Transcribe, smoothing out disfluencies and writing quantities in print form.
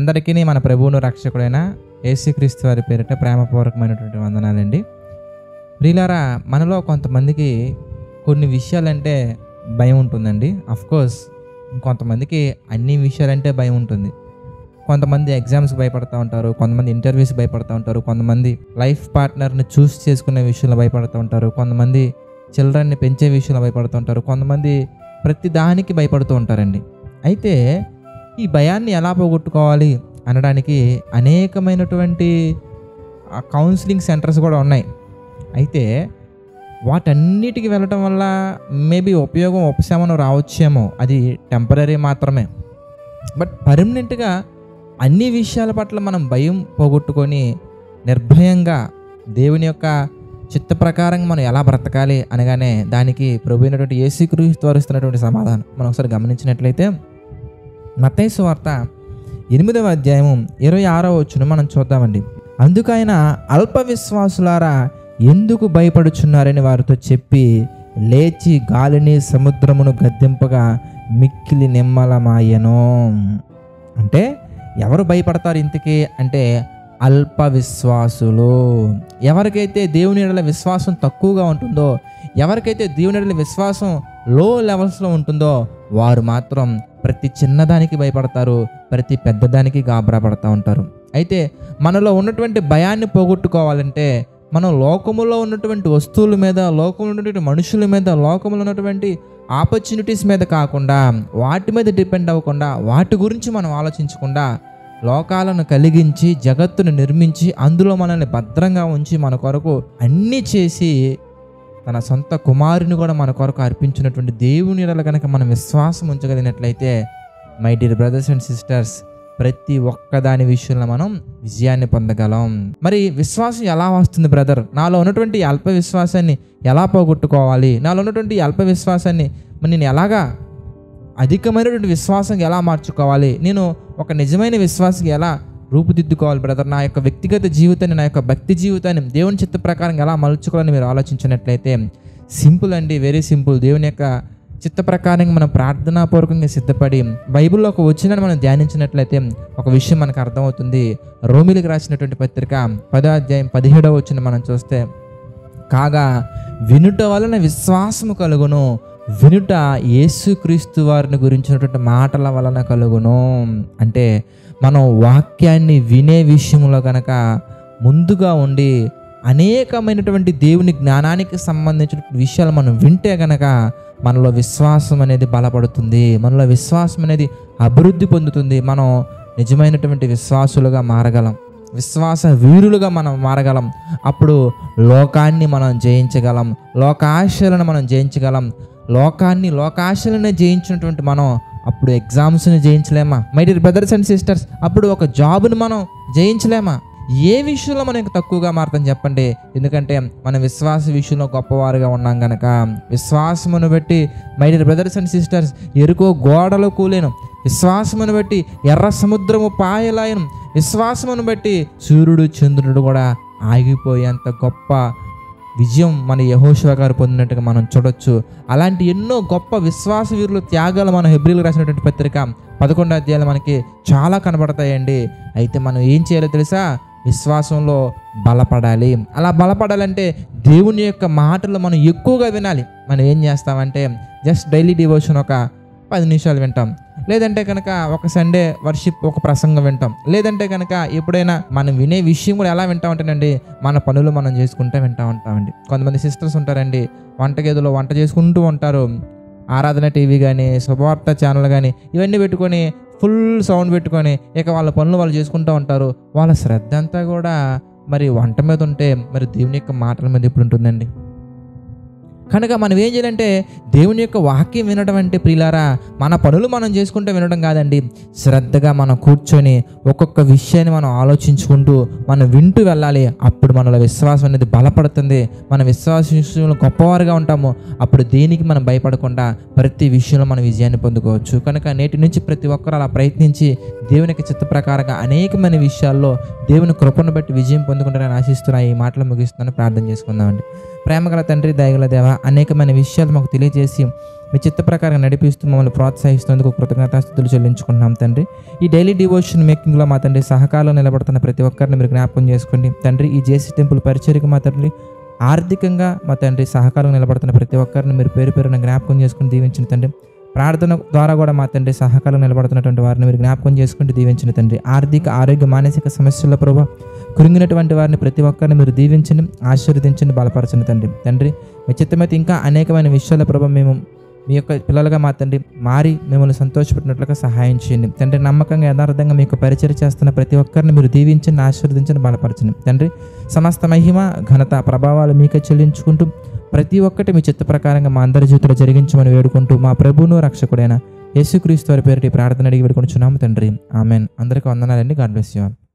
అందరికీ మన ప్రభువును రక్షకుడైన యేసుక్రీస్తు వారి పేరిట ప్రేమపూర్వకమైనటువంటి వందనాలండి. ప్రియులారా, మనలో కొంతమందికి కొన్ని విషయాలంటే భయం ఉంటుందండి. అఫ్కోర్స్ కొంతమందికి అన్ని విషయాలంటే భయం ఉంటుంది. కొంతమంది ఎగ్జామ్స్కి భయపడుతూ ఉంటారు, కొంతమంది ఇంటర్వ్యూస్కి భయపడుతూ ఉంటారు, కొంతమంది లైఫ్ పార్ట్నర్ని చూస్ చేసుకునే విషయంలో భయపడుతూ ఉంటారు, కొంతమంది చిల్డ్రన్ని పెంచే విషయంలో భయపడుతూ ఉంటారు, కొంతమంది ప్రతి దానికి భయపడుతూ ఉంటారండి. అయితే ఈ భయాన్ని ఎలా పోగొట్టుకోవాలి అనడానికి అనేకమైనటువంటి కౌన్సిలింగ్ సెంటర్స్ కూడా ఉన్నాయి. అయితే వాటన్నిటికి వెళ్ళటం వల్ల మేబీ ఉపశమనం రావచ్చేమో, అది టెంపరీ మాత్రమే. బట్ పర్మనెంట్గా అన్ని విషయాల పట్ల మనం భయం పోగొట్టుకొని నిర్భయంగా దేవుని యొక్క చిత్త ప్రకారంగా మనం ఎలా బ్రతకాలి అనగానే దానికి ప్రభు అయినటువంటి యేసుక్రీస్తు వారు ఇస్తున్నటువంటి సమాధానం మనం ఒకసారి గమనించినట్లయితే మత్తయి సువార్త 8వ అధ్యాయము 26వ వచనం మనం చూద్దామండి. అందుకైన అల్ప విశ్వాసులారా ఎందుకు భయపడుచున్నారని వారితో చెప్పి లేచి గాలిని సముద్రమును గద్దింపగా మిక్కిలి నిమ్మలమాయెను. అంటే ఎవరు భయపడతారు ఇంతకీ అంటే అల్ప విశ్వాసులు. ఎవరికైతే దేవుని యెడల విశ్వాసం తక్కువగా ఉంటుందో, ఎవరికైతే దేవుని యెడల విశ్వాసం లో లెవెల్స్లో ఉంటుందో వారు మాత్రం ప్రతి చిన్నదానికి భయపడతారు, ప్రతి పెద్దదానికి గాబరా పడుతూ ఉంటారు. అయితే మనలో ఉన్నటువంటి భయాన్ని పోగొట్టుకోవాలంటే మనం లోకములో ఉన్నటువంటి వస్తువుల మీద, లోకంలో ఉన్నటువంటి మనుషుల మీద, లోకంలో ఉన్నటువంటి ఆపర్చునిటీస్ మీద కాకుండా, వాటి మీద డిపెండ్ అవ్వకుండా, వాటి గురించి మనం ఆలోచించకుండా లోకాలను కలిగించి జగత్తును నిర్మించి అందులో మనల్ని భద్రంగా ఉంచి మన కొరకు అన్నీ చేసి తన సొంత కుమారుని కూడా మన కొరకు అర్పించినటువంటి దేవుని యెడల కనుక మనం విశ్వాసం ఉంచగలిగినట్లయితే my dear brothers and sisters, ప్రతి ఒక్కదాని విషయంలో మనం విజయాన్ని పొందగలం. మరి విశ్వాసం ఎలా వస్తుంది బ్రదర్? నాలో ఉన్నటువంటి అల్ప విశ్వాసాన్ని ఎలా పోగొట్టుకోవాలి? నాలో ఉన్నటువంటి అల్ప విశ్వాసాన్ని నేను ఎలాగా అధికమైనటువంటి విశ్వాసంగా ఎలా మార్చుకోవాలి? నేను ఒక నిజమైన విశ్వాసంగా ఎలా రూపుదిద్దుకోవాలి బ్రదర్? నా యొక్క వ్యక్తిగత జీవితాన్ని, నా యొక్క భక్తి జీవితాన్ని దేవుని చిత్త ప్రకారం ఎలా మలుచుకోవాలని మీరు ఆలోచించినట్లయితే సింపుల్ అండి, వెరీ సింపుల్. దేవుని యొక్క చిత్త ప్రకారంగా మనం ప్రార్థనాపూర్వకంగా సిద్ధపడి బైబిల్లో ఒక వచనాన్ని మనం ధ్యానించినట్లయితే ఒక విషయం మనకు అర్థమవుతుంది. రోమీలకు రాసినటువంటి పత్రిక 10వ అధ్యాయం 17వ వచనం మనం చూస్తే, కాగా వినుట వలన విశ్వాసము కలుగును, వినుట యేసుక్రీస్తు వారిని గురించినటువంటి మాటల వలన కలుగును. అంటే మనం వాక్యాన్ని వినే విషయంలో కనుక ముందుగా ఉండి అనేకమైనటువంటి దేవుని జ్ఞానానికి సంబంధించిన విషయాలు మనం వింటే కనుక మనలో విశ్వాసం అనేది బలపడుతుంది, మనలో విశ్వాసం అనేది అభివృద్ధి పొందుతుంది. మనం నిజమైనటువంటి విశ్వాసులుగా మారగలం, విశ్వాస వీరులుగా మనం మారగలం. అప్పుడు లోకాన్ని మనం జయించగలం, లోకాశలను మనం జయించగలం. లోకాశలను జయించినటువంటి మనం అప్పుడు ఎగ్జామ్స్ని జయించలేమా? My dear brothers and sisters, అప్పుడు ఒక జాబ్ని మనం జయించలేమా? ఏ విషయంలో మనం ఇంకా తక్కువగా మారుతాం చెప్పండి? ఎందుకంటే మన విశ్వాస విషయంలో గొప్పవారుగా ఉన్నాం కనుక. విశ్వాసమును బట్టి my dear brothers and sisters ఎరుకో గోడలు కూలేను, విశ్వాసమును బట్టి ఎర్ర సముద్రము పాయలాయను, విశ్వాసమును బట్టి సూర్యుడు చంద్రుడు కూడా ఆగిపోయేంత గొప్ప విజయం మన యెహోషువ గారు పొందినట్టుగా మనం చూడొచ్చు. అలాంటి ఎన్నో గొప్ప విశ్వాస వీరుల త్యాగాలు మన హెబ్రీలకు రాసినటువంటి పత్రిక 11వ అధ్యాయాలు మనకి చాలా కనబడతాయండి. అయితే మనం ఏం చేయాలో తెలుసా? విశ్వాసంలో బలపడాలి. అలా బలపడాలంటే దేవుని యొక్క మాటలు మనం ఎక్కువగా వినాలి. మనం ఏం చేస్తామంటే జస్ట్ డైలీ డివోషన్ ఒక 10 నిమిషాలు వింటాం, లేదంటే కనుక ఒక సండే వర్షిప్ ఒక ప్రసంగం వింటాం, లేదంటే కనుక ఎప్పుడైనా మనం వినే విషయం కూడా ఎలా వింటా ఉంటానండి, మన పనులు మనం చేసుకుంటూ వింటూ ఉంటామండి. కొంతమంది సిస్టర్స్ ఉంటారండి, వంటగదిలో వంట చేసుకుంటూ ఉంటారు, ఆరాధన టీవీ కానీ శుభవార్త ఛానల్ కానీ ఇవన్నీ పెట్టుకొని ఫుల్ సౌండ్ పెట్టుకొని ఇక వాళ్ళ పనులు వాళ్ళు చేసుకుంటూ ఉంటారు. వాళ్ళ శ్రద్ధ అంతా కూడా మరి వంట మీద ఉంటే మరి దేవుని యొక్క మాటల మీద ఎప్పుడు ఉంటుందండి? కనుక మనం ఏం చేయాలంటే దేవుని యొక్క వాక్యం వినడం అంటే ప్రియులారా మన పనులు మనం చేసుకుంటూ వినడం కాదండి. శ్రద్ధగా మనం కూర్చొని ఒక్కొక్క విషయాన్ని మనం ఆలోచించుకుంటూ మనం వింటూ వెళ్ళాలి. అప్పుడు మనలో విశ్వాసం అనేది బలపడుతుంది, మన విశ్వాస విషయంలో గొప్పవారుగా ఉంటాము. అప్పుడు దేనికి మనం భయపడకుండా ప్రతి విషయంలో మనం విజయాన్ని పొందుకోవచ్చు. కనుక నేటి నుంచి ప్రతి ఒక్కరు అలా ప్రయత్నించి దేవుని యొక్క చిత్త ప్రకారంగా అనేకమైన విషయాల్లో దేవుని కృపను బట్టి విజయం పొందుకుంటారని ఆశిస్తున్నా. ఈ మాటలు ముగిస్తున్నాను, ప్రార్థన చేసుకుందామండి. ప్రేమగల తండ్రి, దయగల దేవ, అనేకమైన విషయాలు మాకు తెలియజేసి మీ చిత్త ప్రకారం నడిపిస్తూ మమ్మల్ని ప్రోత్సహిస్తున్నందుకు కృతజ్ఞతాస్తుతులు చెల్లించుకుంటున్నాం తండ్రి. ఈ డైలీ డివోషన్ మేకింగ్లో మా తండ్రి సహకారంలో నిలబడుతున్న ప్రతి ఒక్కరిని మీరు జ్ఞాపకం చేసుకోండి తండ్రి. ఈ జేసీ టెంపుల్ పరిచర్యకు మా తండ్రి ఆర్థికంగా మా తండ్రి సహకారం నిలబడుతున్న ప్రతి ఒక్కరిని మీరు పేరు పేరున జ్ఞాపకం చేసుకుని దీవించిన తండ్రి. ప్రార్థన ద్వారా కూడా మా తండ్రి సహకారం నిలబడుతున్నటువంటి వారిని మీరు జ్ఞాపకం చేసుకుంటూ దీవించిన తండ్రి. ఆర్థిక ఆరోగ్య మానసిక సమస్యల ప్రభావ కృంగినటువంటి వారిని ప్రతి ఒక్కరిని మీరు దీవించండి, ఆశీర్వదించండి, బలపరచండి తండ్రి. తండ్రి మీ చిత్తమైతే ఇంకా అనేకమైన విషయాల ప్రభావం మేము మీ యొక్క పిల్లలుగా మా తండ్రి మారి మిమ్మల్ని సంతోషపెట్టినట్లుగా సహాయం చేయండి తండ్రి. నమ్మకంగా యథార్థంగా మీకు పరిచయం చేస్తున్న ప్రతి ఒక్కరిని మీరు దీవించండి, ఆశీర్వదించండి, బలపరచండి తండ్రి. సమస్త మహిమ ఘనత ప్రభావాలు మీకే చెల్లించుకుంటూ ప్రతి ఒక్కటి మీ చిత్త ప్రకారంగా మా అందరి జీవితంలో జరిగించమని వేడుకుంటూ మా ప్రభువును రక్షకుడైన యేసుక్రీస్తు వారి పేరిట ప్రార్థన అడిగి వేడుకొనుచున్నాము తండ్రి. ఆమెన్. అందరికీ వందనాలండి. God bless you all.